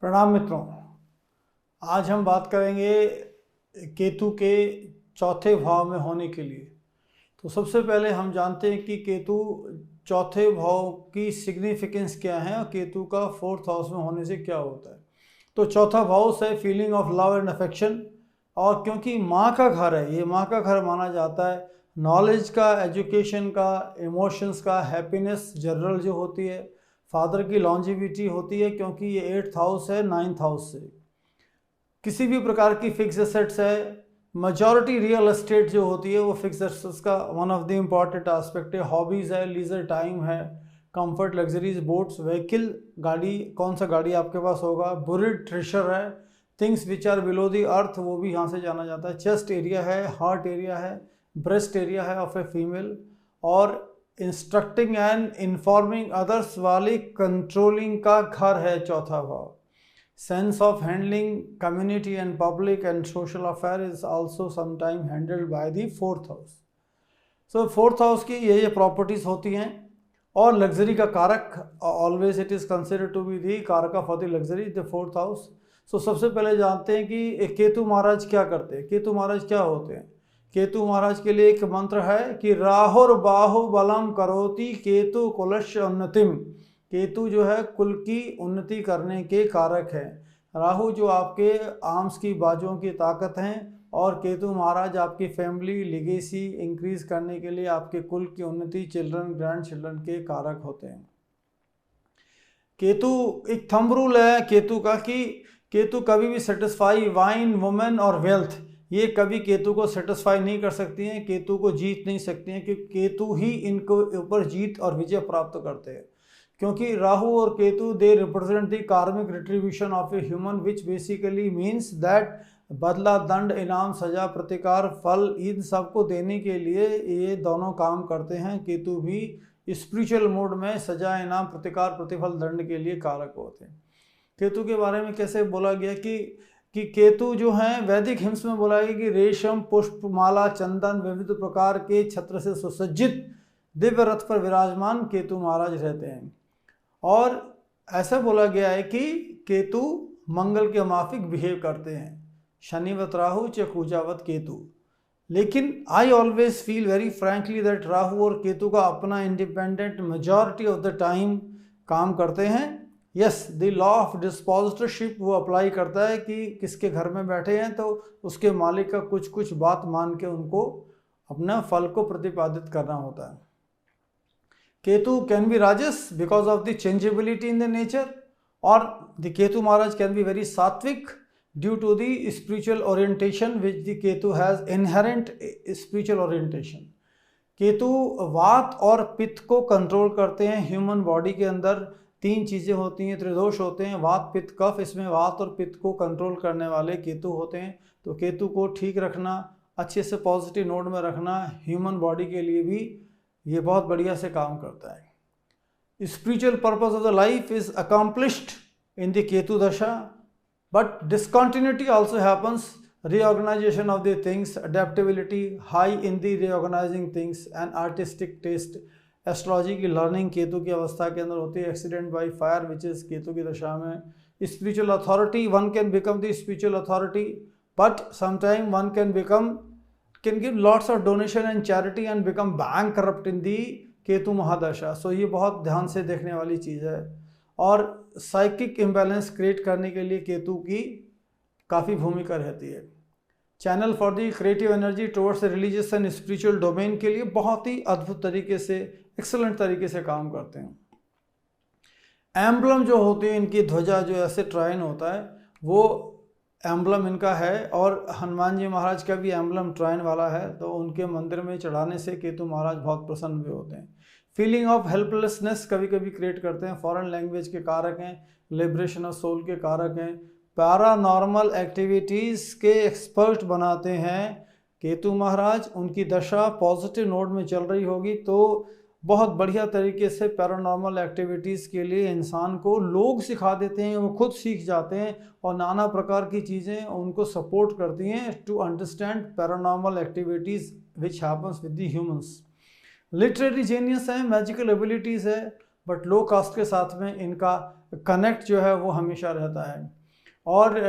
प्रणाम मित्रों। आज हम बात करेंगे केतु के चौथे भाव में होने के लिए। तो सबसे पहले हम जानते हैं कि केतु चौथे भाव की सिग्निफिकेंस क्या है और केतु का 4th हाउस में होने से क्या होता है। तो चौथा भाव है feeling of love and affection, और क्योंकि माँ का घर है, ये माँ का घर माना जाता है, नॉलेज का, एजुकेशन का, इमोशंस का, हैप्पीनेस जनरल जो होती है, फादर की लॉन्जिविटी होती है क्योंकि ये 8th हाउस है 9th हाउस से। किसी भी प्रकार की फिक्स एसेट्स है, मेजॉरिटी रियल एस्टेट जो होती है वो फिक्स एसेट्स का one of the important aspect है। हॉबीज़ है, लीजर टाइम है, कंफर्ट, लग्जरीज, बोट्स, व्हीकल, गाड़ी, कौन सा गाड़ी आपके पास होगा, बुरिड ट्रेशर है, things which are below the earth, वो भी यहाँ से जाना जाता है। चेस्ट एरिया है, हार्ट एरिया है, ब्रेस्ट एरिया है ऑफ ए फीमेल, और इंस्ट्रक्टिंग एंड इन्फॉर्मिंग अदर्स वाली कंट्रोलिंग का घर है चौथा भाव। Sense of handling community and public and social affair is also sometime handled by the 4th house. So 4th house की ये प्रॉपर्टीज होती हैं। और लग्जरी का कारक, always it is considered to be the कारक for the luxury, the 4th house. So सबसे पहले जानते हैं कि केतु महाराज क्या करते हैं। केतु महाराज क्या होते हैं? केतु महाराज के लिए एक मंत्र है कि राहुर बाहु बलम करोति केतु कुलस्य उन्नतिम। केतु जो है कुल की उन्नति करने के कारक है। राहु जो आपके आर्म्स की बाजुओं की ताकत हैं, और केतु महाराज आपकी फैमिली लिगेसी इंक्रीज करने के लिए, आपके कुल की उन्नति, चिल्ड्रन, ग्रैंड चिल्ड्रन के कारक होते हैं। केतु एक थंब रूल है केतु का कि केतु कभी भी सेटिस्फाई वाइन, वुमेन और वेल्थ, ये कभी केतु को सेटिस्फाई नहीं कर सकती हैं, केतु को जीत नहीं सकती हैं, क्योंकि केतु ही इनको ऊपर जीत और विजय प्राप्त करते हैं। क्योंकि राहु और केतु दे रिप्रेजेंट द कार्मिक retribution of a human, which basically means that बदला, दंड, इनाम, सजा, प्रतिकार, फल, इन सबको देने के लिए ये दोनों काम करते हैं। केतु भी स्पिरिचुअल मोड में सजा, इनाम, प्रतिकार, प्रतिफल, दंड के लिए कारक होते हैं। केतु के बारे में कैसे बोला गया कि केतु जो हैं वैदिक हिम्स में बोला गया कि रेशम, पुष्प, माला, चंदन, विविध प्रकार के छत्र से सुसज्जित दिव्य रथ पर विराजमान केतु महाराज रहते हैं। और ऐसा बोला गया है कि केतु मंगल के माफिक बिहेव करते हैं, शनिवत राहु च कुजावत केतु। लेकिन I always feel very frankly that Rahu और केतु का अपना independent majority of the time काम करते हैं। यस, द लॉ ऑफ डिस्पोजिटरशिप वो अप्लाई करता है कि किसके घर में बैठे हैं तो उसके मालिक का कुछ कुछ बात मान के उनको अपना फल को प्रतिपादित करना होता है। केतु कैन बी राजस because of the changeability in the nature, और the Ketu Maharaj can be very सात्विक due to the spiritual orientation which the Ketu has inherent spiritual orientation. Ketu वात और पित्त को कंट्रोल करते हैं। ह्यूमन बॉडी के अंदर 3 चीज़ें होती हैं, त्रिदोष होते हैं, वात, पित्त, कफ। इसमें वात और पित्त को कंट्रोल करने वाले केतु होते हैं। तो केतु को ठीक रखना, अच्छे से पॉजिटिव नोड में रखना ह्यूमन बॉडी के लिए भी ये बहुत बढ़िया से काम करता है। Spiritual purpose of the life is accomplished in the Ketu दशा, but discontinuity also happens, reorganization of the things, adaptability high in the reorganizing things and artistic taste। Astrology की लर्निंग केतु की अवस्था के अंदर होती है। Accident by fire which is Ketu की दशा में। Spiritual authority, one can become the spiritual authority, but sometime one can give lots of donation and charity and become bankrupt in the Ketu महादशा। सो ये बहुत ध्यान से देखने वाली चीज़ है। और साइकिक इम्बैलेंस क्रिएट करने के लिए केतु की काफ़ी भूमिका रहती है। Channel for the creative energy towards religious and spiritual domain के लिए बहुत ही अद्भुत तरीके से, एक्सलेंट तरीके से काम करते हैं। एम्बलम जो होती है इनकी ध्वजा, जो ऐसे ट्राइन होता है, वो एम्बलम इनका है। और हनुमान जी महाराज का भी एम्बलम ट्राइन वाला है, तो उनके मंदिर में चढ़ाने से केतु महाराज बहुत प्रसन्न भी होते हैं। फीलिंग ऑफ हेल्पलेसनेस कभी कभी क्रिएट करते हैं। फॉरेन लैंग्वेज के कारक हैं, लिबरेशन ऑफ सोल के कारक हैं, पैरानॉर्मल एक्टिविटीज़ के एक्सपर्ट बनाते हैं केतु महाराज। उनकी दशा पॉजिटिव नोड में चल रही होगी तो बहुत बढ़िया तरीके से पैरानॉर्मल एक्टिविटीज़ के लिए इंसान को लोग सिखा देते हैं, वो खुद सीख जाते हैं, और नाना प्रकार की चीज़ें उनको सपोर्ट करती हैं to understand paranormal activities which happens with the humans. Literary genius है, मैजिकल एबिलिटीज़ है, बट लो कास्ट के साथ में इनका कनेक्ट जो है वो हमेशा रहता है। और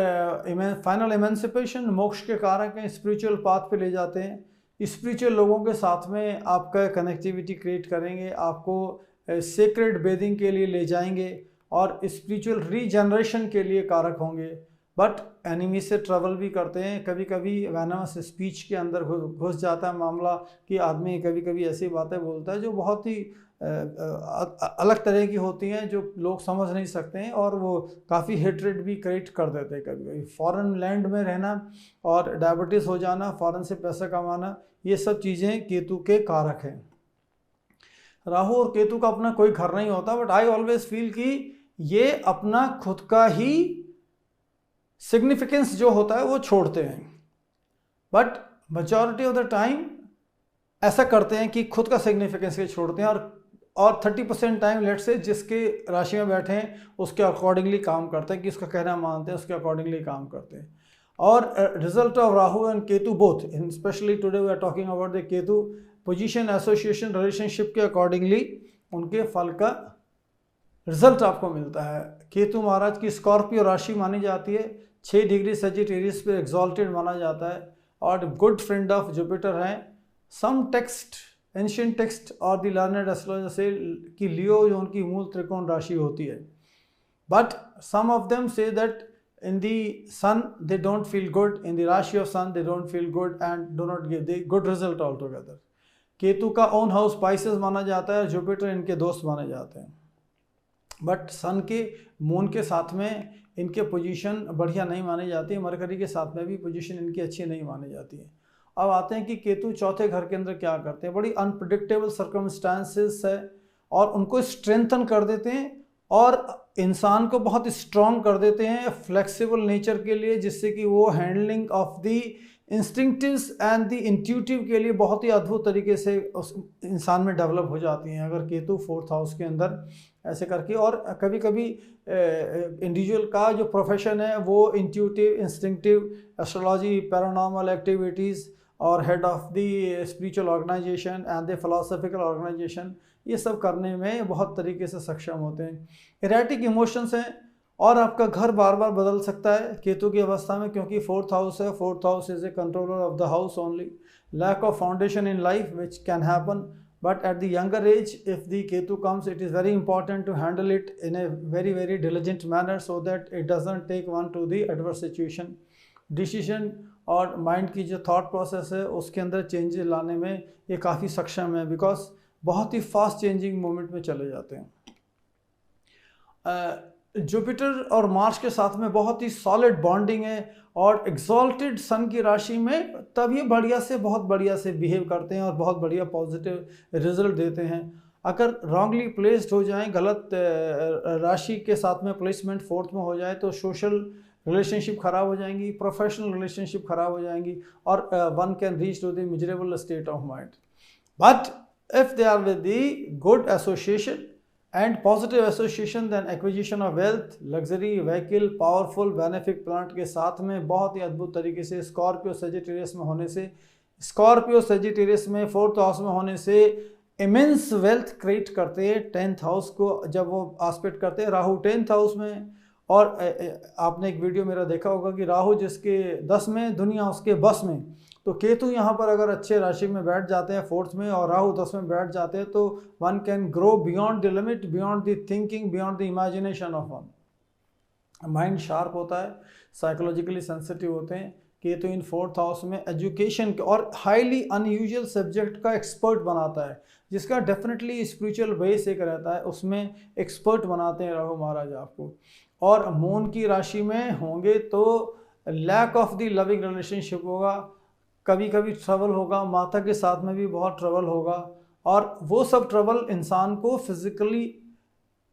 फाइनल एमेंसिपेशन, मोक्ष के कारक हैं, स्पिरिचुअल पाथ पे ले जाते हैं। स्पिरिचुअल लोगों के साथ में आपका कनेक्टिविटी क्रिएट करेंगे, आपको सेक्रेड बेदिंग के लिए ले जाएंगे और स्पिरिचुअल रीजनरेशन के लिए कारक होंगे। बट एनिमी से ट्रैवल भी करते हैं, कभी कभी वैनमस स्पीच के अंदर घुस जाता है मामला कि आदमी कभी कभी ऐसी बातें बोलता है जो बहुत ही अलग तरह की होती हैं, जो लोग समझ नहीं सकते हैं और वो काफ़ी हेट्रेड भी क्रिएट कर देते हैं। कभी कभी फॉरेन लैंड में रहना और डायबिटीज़ हो जाना, फॉरेन से पैसा कमाना, ये सब चीज़ें केतु के कारक हैं। राहु और केतु का अपना कोई घर नहीं होता, बट आई ऑलवेज फील कि ये अपना खुद का ही सिग्निफिकेंस जो होता है वो छोड़ते हैं, but majority of the time ऐसा करते हैं कि खुद का सिग्निफिकेंस ये छोड़ते हैं और 30% टाइम लेट से जिसके राशि में बैठे हैं उसके अकॉर्डिंगली काम करते हैं, कि उसका कहना मानते हैं, उसके अकॉर्डिंगली काम करते हैं। और result of Rahu and Ketu both, specially today we are talking about the Ketu, position, association, relationship के अकॉर्डिंगली उनके फल का रिजल्ट आपको मिलता है। केतु महाराज की स्कॉर्पियो राशि मानी जाती है, 6 डिग्री सजिटेरियस पे एक्सॉल्टेड माना जाता है और गुड फ्रेंड ऑफ जुपिटर हैं। सम टेक्स्ट, एंशिएंट टेक्स्ट और द लर्नड एस्ट्रोलॉजर से कि लियो जो उनकी मूल त्रिकोण राशि होती है, बट सम ऑफ देम से that in the sun they don't feel good, in the rashi of sun they don't feel good and do not give the good result altogether। Ketu का ओन हाउस स्पाइसेस माना जाता है, Jupiter इनके दोस्त माने जाते हैं, बट सन के मून के साथ में इनके पोजीशन बढ़िया नहीं मानी जाती है, मरकरी के साथ में भी पोजीशन इनकी अच्छी नहीं मानी जाती है। अब आते हैं कि केतु चौथे घर के अंदर क्या करते हैं। बड़ी अनप्रिडिक्टेबल सर्कमस्टांसेस है और उनको स्ट्रेंथन कर देते हैं और इंसान को बहुत स्ट्रॉन्ग कर देते हैं फ्लेक्सिबल नेचर के लिए, जिससे कि वो handling of the instinctives and the intuitive के लिए बहुत ही अद्भुत तरीके से उस इंसान में डेवलप हो जाती हैं अगर केतु 4th हाउस के अंदर ऐसे करके। और कभी कभी इंडिविजुअल का जो प्रोफेशन है वो intuitive, instinctive, astrology, paranormal activities और head of the spiritual organization and the philosophical organization, ये सब करने में बहुत तरीके से सक्षम होते हैं। इरेटिक इमोशंस हैं और आपका घर बार बार बदल सकता है केतु की अवस्था में, क्योंकि 4th हाउस है। 4th house is a controller of the house only. Lack of foundation in life which can happen, but at the younger age if the Ketu comes it is very important to handle it in a very very diligent manner so that it doesn't take one to the adverse situation. Decision और mind की जो thought process है उसके अंदर changes लाने में ये काफ़ी सक्षम है, बिकॉज बहुत ही फास्ट चेंजिंग मोमेंट में चले जाते हैं। जुपिटर और मार्स के साथ में बहुत ही सॉलिड बॉन्डिंग है और एग्जॉल्टेड सन की राशि में तब ये बढ़िया से बहुत बढ़िया से बिहेव करते हैं और बहुत बढ़िया पॉजिटिव रिजल्ट देते हैं। अगर रॉन्गली प्लेस्ड हो जाएं, गलत राशि के साथ में प्लेसमेंट 4th में हो जाए तो सोशल रिलेशनशिप खराब हो जाएंगी, प्रोफेशनल रिलेशनशिप खराब हो जाएंगी और one can reach to the miserable state of mind. But if they are with the good association and positive association, then acquisition of wealth, luxury, vehicle, powerful benefic planet के साथ में बहुत ही अद्भुत तरीके से स्कॉर्पियो सेजिटेरियस में होने से, स्कॉर्पियो सेजिटेरियस में 4th हाउस में होने से इमेंस वेल्थ क्रिएट करते हैं। 10th हाउस को जब वो आस्पेक्ट करते हैं, राहु 10th हाउस में, और आपने एक वीडियो मेरा देखा होगा कि राहु जिसके 10 में, दुनिया उसके बस में, तो केतु यहाँ पर अगर अच्छे राशि में बैठ जाते हैं 4th में और राहु 10 में बैठ जाते हैं तो one can grow beyond the limit, beyond the thinking, beyond the imagination of one. Mind sharp होता है, साइकोलॉजिकली सेंसिटिव होते हैं। केतु इन 4th हाउस में एजुकेशन और हाईली अनयूजुअल सब्जेक्ट का एक्सपर्ट बनाता है, जिसका डेफिनेटली स्पिरिचुअल बेस एक रहता है, उसमें एक्सपर्ट बनाते हैं राहु महाराज आपको। और मून की राशि में होंगे तो lack of the loving relationship होगा, कभी कभी ट्रबल होगा, माता के साथ में भी बहुत ट्रबल होगा, और वो सब ट्रबल इंसान को फिजिकली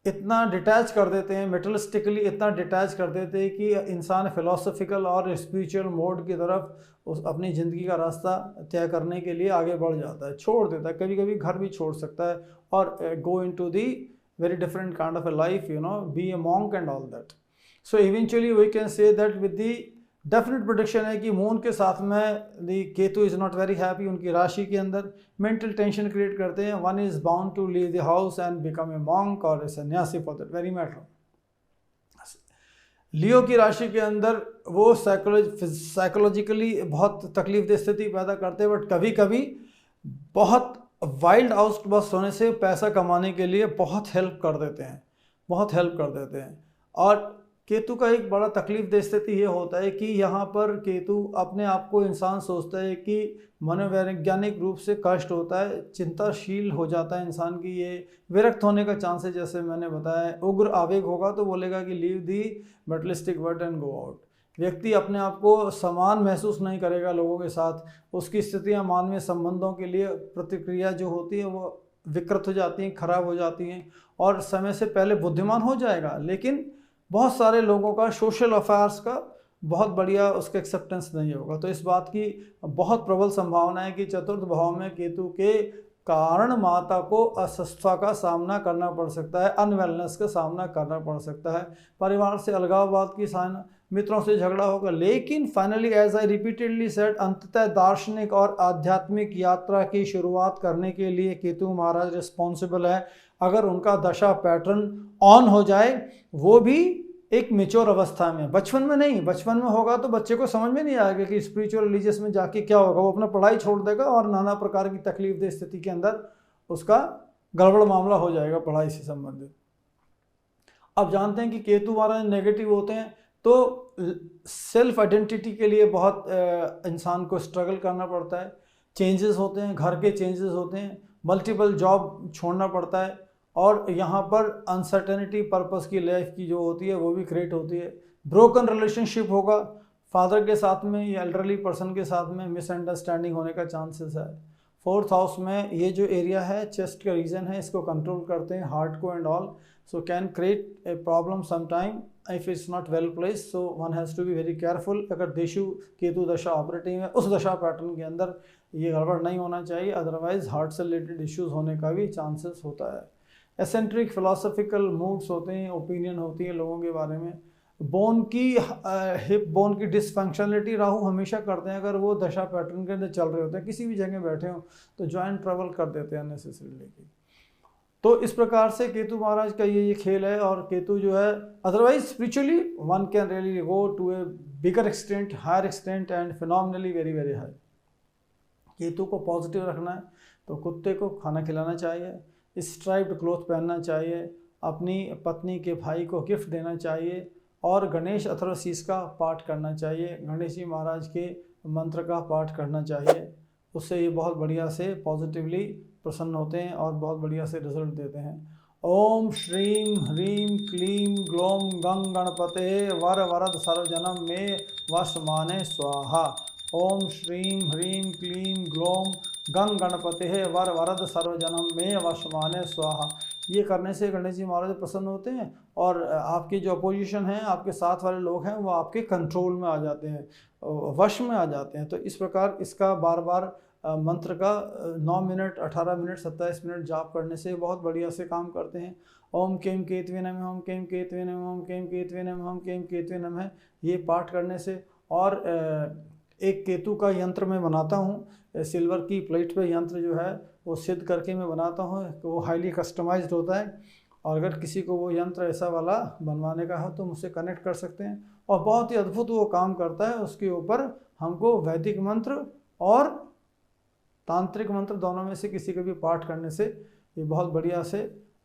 इतना डिटैच कर देते हैं, मेटलिस्टिकली इतना डिटैच कर देते हैं कि इंसान फिलोसफिकल और स्पिरिचुअल मोड की तरफ उस अपनी ज़िंदगी का रास्ता तय करने के लिए आगे बढ़ जाता है, छोड़ देता है, कभी कभी घर भी छोड़ सकता है और go into the very different kind of a life, you know, be a monk and all that. So eventually we can say that with the definite prediction है कि मून के साथ में the Ketu is not very happy, उनकी राशि के अंदर mental tension create करते हैं। One is bound to leave the house and become a monk or a sannyasi for that very matter। लियो की राशि के अंदर वो साइकोलॉजिकली बहुत तकलीफ स्थिति पैदा करते हैं, बट कभी कभी बहुत वाइल्ड आउटबर्स्ट होने से पैसा कमाने के लिए बहुत हेल्प कर देते हैं, बहुत हेल्प कर देते हैं। और केतु का एक बड़ा तकलीफ दे स्थिति ये होता है कि यहाँ पर केतु अपने आप को इंसान सोचता है कि मनोवैज्ञानिक रूप से कष्ट होता है, चिंताशील हो जाता है इंसान की, ये विरक्त होने का चांस है। जैसे मैंने बताया, उग्र आवेग होगा तो बोलेगा कि leave the मेटलिस्टिक word and go out. व्यक्ति अपने आप को समान महसूस नहीं करेगा लोगों के साथ, उसकी स्थितियाँ मानवीय संबंधों के लिए प्रतिक्रिया जो होती है वो विकृत हो जाती हैं, खराब हो जाती हैं, और समय से पहले बुद्धिमान हो जाएगा, लेकिन बहुत सारे लोगों का सोशल अफेयर्स का बहुत बढ़िया उसका एक्सेप्टेंस नहीं होगा। तो इस बात की बहुत प्रबल संभावना है कि चतुर्थ भाव में केतु के कारण माता को अस्वस्थता का सामना करना पड़ सकता है, अनवेलनेस का सामना करना पड़ सकता है, परिवार से अलगाववाद की साइन, मित्रों से झगड़ा होगा। लेकिन finally as I repeatedly said, अंततः दार्शनिक और आध्यात्मिक यात्रा की शुरुआत करने के लिए केतु महाराज रिस्पॉन्सिबल है। अगर उनका दशा पैटर्न ऑन हो जाए, वो भी एक मेच्योर अवस्था में, बचपन में नहीं। बचपन में होगा तो बच्चे को समझ में नहीं आएगा कि स्पिरिचुअल रिलीजियस में जाके क्या होगा, वो अपना पढ़ाई छोड़ देगा और नाना प्रकार की तकलीफ दे स्थिति के अंदर उसका गड़बड़ मामला हो जाएगा पढ़ाई से संबंधित। अब जानते हैं कि केतु महाराज नेगेटिव होते हैं तो सेल्फ आइडेंटिटी के लिए बहुत इंसान को स्ट्रगल करना पड़ता है, चेंजेस होते हैं, घर के चेंजेस होते हैं, मल्टीपल जॉब छोड़ना पड़ता है, और यहाँ पर अनसर्टेनिटी पर्पस की लाइफ की जो होती है वो भी क्रिएट होती है। ब्रोकन रिलेशनशिप होगा, फादर के साथ में या एल्डरली पर्सन के साथ में मिसअंडरस्टैंडिंग होने का चांसेस है। फोर्थ हाउस में ये जो एरिया है चेस्ट का रीजन है, इसको कंट्रोल करते हैं हार्ट को and all, so can create a problem sometime if it's not well place, so one has to be very careful. अगर देशु केतु दशा ऑपरेटिंग है, उस दशा पैटर्न के अंदर ये गड़बड़ नहीं होना चाहिए, अदरवाइज हार्ट से रिलेटेड इश्यूज होने का भी चांसेस होता है। एसेंट्रिक फिलोसॉफिकल मूड्स होते हैं, ओपिनियन होती है लोगों के बारे में। बोन की हिप बोन की डिसफंक्शनलिटी राहु हमेशा करते हैं, अगर वो दशा पैटर्न के अंदर चल रहे होते हैं, किसी भी जगह बैठे हो तो जॉइंट ट्रैवल कर देते हैं अननेसेसरीली। तो इस प्रकार से केतु महाराज का ये खेल है। और केतु जो है otherwise spiritually one can really go to a bigger extent, higher extent and phenomenally very very high. Ketu को पॉजिटिव रखना है तो कुत्ते को खाना खिलाना चाहिए, स्ट्राइप्ड क्लॉथ पहनना चाहिए, अपनी पत्नी के भाई को गिफ्ट देना चाहिए, और गणेश अथर्वशीष का पाठ करना चाहिए, गणेश जी महाराज के मंत्र का पाठ करना चाहिए। उससे ये बहुत बढ़िया से पॉजिटिवली प्रसन्न होते हैं और बहुत बढ़िया से रिजल्ट देते हैं। ओम श्रीम ह्रीम क्लीम ग्लोम गंग गणपते वर वरद सर्वजनम में वशमाने स्वाहा। ओम श्रीम ह्रीम क्लीम ग्लोम गंग गणपते वर वरद सर्वजनम में वशमाने स्वाहा। ये करने से गणेश जी महाराज प्रसन्न होते हैं और आपकी जो अपोजिशन है, आपके साथ वाले लोग हैं, वो आपके कंट्रोल में आ जाते हैं, वश में आ जाते हैं। तो इस प्रकार इसका बार बार मंत्र का 9 मिनट 18 मिनट 27 मिनट जाप करने से बहुत बढ़िया से काम करते हैं। ओम केम केतवे नमः, ओम केम केतवे नमः, ओम केम केतवे नमः, ओम केम केतवे नमः, ये पाठ करने से। और एक केतु का यंत्र मैं बनाता हूँ, सिल्वर की प्लेट पे यंत्र जो है वो सिद्ध करके मैं बनाता हूँ, तो वो हाईली कस्टमाइज्ड होता है। और अगर किसी को वो यंत्र ऐसा वाला बनवाने का हो तो मुझसे कनेक्ट कर सकते हैं, और बहुत ही अद्भुत वो काम करता है। उसके ऊपर हमको वैदिक मंत्र और तांत्रिक मंत्र दोनों में से किसी का भी पाठ करने से ये बहुत बढ़िया से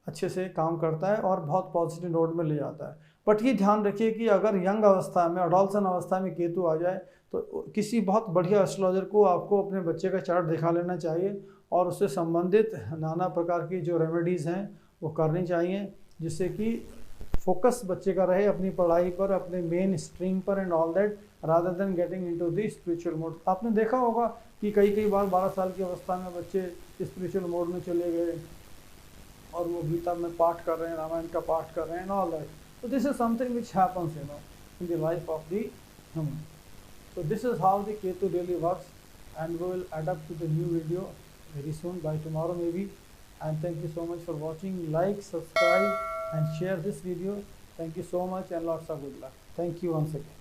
अच्छे से काम करता है और बहुत पॉजिटिव नोट में ले जाता है। बट ये ध्यान रखिए कि अगर यंग अवस्था में, अडोल्सन अवस्था में केतु आ जाए तो किसी बहुत बढ़िया एस्ट्रोलॉजर को आपको अपने बच्चे का चार्ट दिखा लेना चाहिए और उससे संबंधित नाना प्रकार की जो रेमेडीज़ हैं वो करनी चाहिए, जिससे कि फोकस बच्चे का रहे अपनी पढ़ाई पर, अपने मेन स्ट्रीम पर and all that, rather than getting into the spiritual mode. आपने देखा होगा कि कई बार 12 साल की अवस्था में बच्चे स्पिरिचुअल मोड में चले गए और वो गीता में पाठ कर रहे हैं, रामायण का पाठ कर रहे हैं, all that. So this is something which happens, in the life of the human. So this is how the Ketu really works, and we will adapt to the new video very soon, by tomorrow maybe. And thank you so much for watching. Like, subscribe, and share this video. Thank you so much, and lots of good luck. Thank you once again.